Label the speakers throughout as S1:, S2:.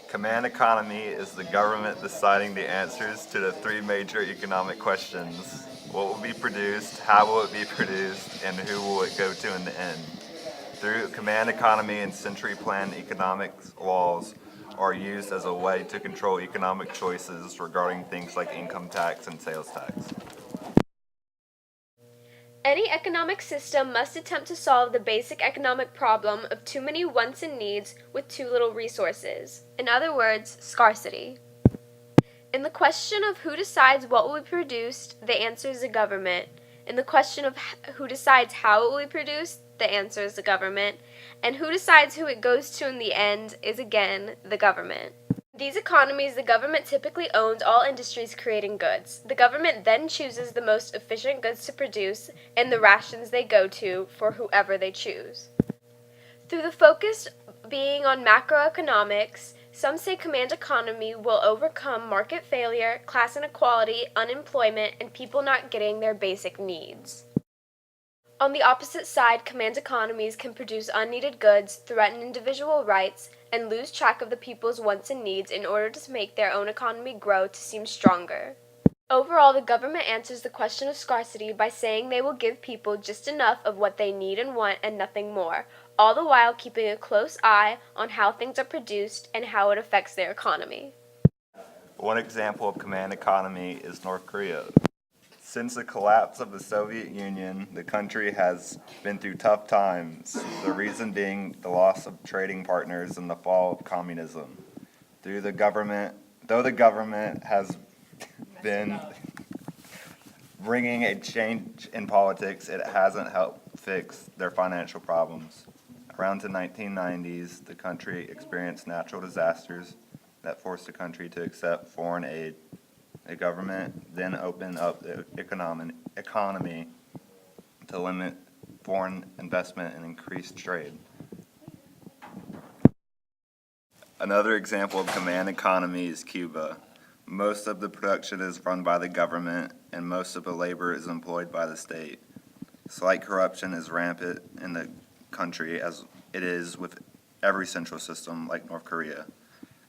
S1: Command economy is the government deciding the answers to the three major economic questions. What will be produced, how will it be produced, and who will it go to in the end? Through command economy and century plan economics laws are used as a way to control economic choices regarding things like income tax and sales tax.
S2: Any economic system must attempt to solve the basic economic problem of too many wants and needs with too little resources. In other words, scarcity. In the question of who decides what will be produced, the answer is the government. In the question of who decides how it will be produced, the answer is the government. And who decides who it goes to in the end is again the government. In these economies, the government typically owns all industries creating goods. The government then chooses the most efficient goods to produce and the rations they go to for whoever they choose. Through the focus being on macroeconomics, some say command economy will overcome market failure, class inequality, unemployment, and people not getting their basic needs. On the opposite side, command economies can produce unneeded goods, threaten individual rights, and lose track of the people's wants and needs in order to make their own economy grow to seem stronger. Overall, the government answers the question of scarcity by saying they will give people just enough of what they need and want and nothing more, all the while keeping a close eye on how things are produced and how it affects their economy.
S1: One example of command economy is North Korea. Since the collapse of the Soviet Union, the country has been through tough times, the reason being the loss of trading partners and the fall of communism. Though the government has been bringing a change in politics, it hasn't helped fix their financial problems. Around the 1990s, the country experienced natural disasters that forced the country to accept foreign aid. The government then opened up the economy to limit foreign investment and increase trade. Another example of command economy is Cuba. Most of the production is run by the government, and most of the labor is employed by the state. Slight corruption is rampant in the country, as it is with every central system like North Korea.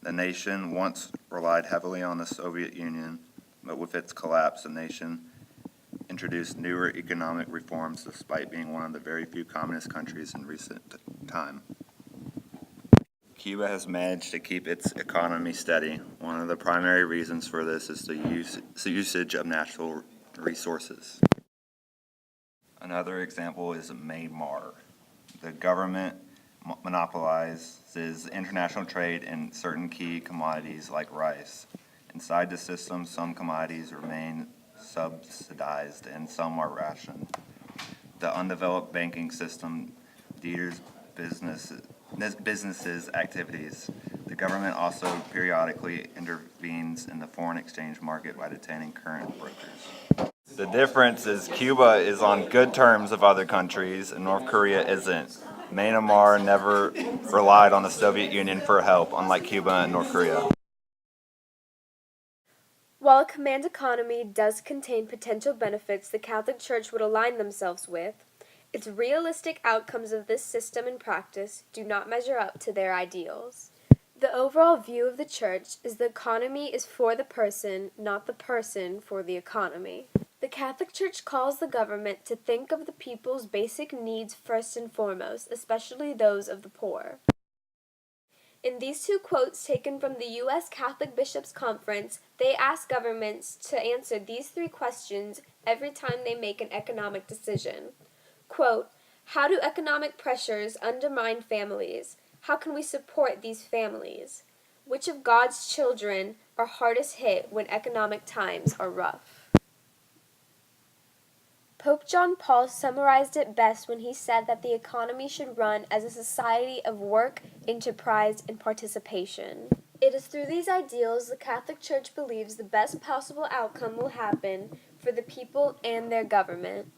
S1: The nation once relied heavily on the Soviet Union, but with its collapse, the nation introduced newer economic reforms despite being one of the very few communist countries in recent time. Cuba has managed to keep its economy steady. One of the primary reasons for this is the usage of natural resources. Another example is Myanmar. The government monopolizes international trade in certain key commodities like rice. Inside the system, some commodities remain subsidized and some are rationed. The undeveloped banking system deters businesses' activities. The government also periodically intervenes in the foreign exchange market by detaining current brokers. The difference is Cuba is on good terms with other countries and North Korea isn't. Myanmar never relied on the Soviet Union for help, unlike Cuba and North Korea.
S2: While a command economy does contain potential benefits the Catholic Church would align themselves with, its realistic outcomes of this system in practice do not measure up to their ideals. The overall view of the Church is the economy is for the person, not the person for the economy. The Catholic Church calls the government to think of the people's basic needs first and foremost, especially those of the poor. In these two quotes taken from the U.S. Catholic Bishops' Conference, they ask governments to answer these three questions every time they make an economic decision. Quote, how do economic pressures undermine families? How can we support these families? Which of God's children are hardest hit when economic times are rough? Pope John Paul summarized it best when he said that the economy should run as a society of work, enterprise, and participation. It is through these ideals the Catholic Church believes the best possible outcome will happen for the people and their government.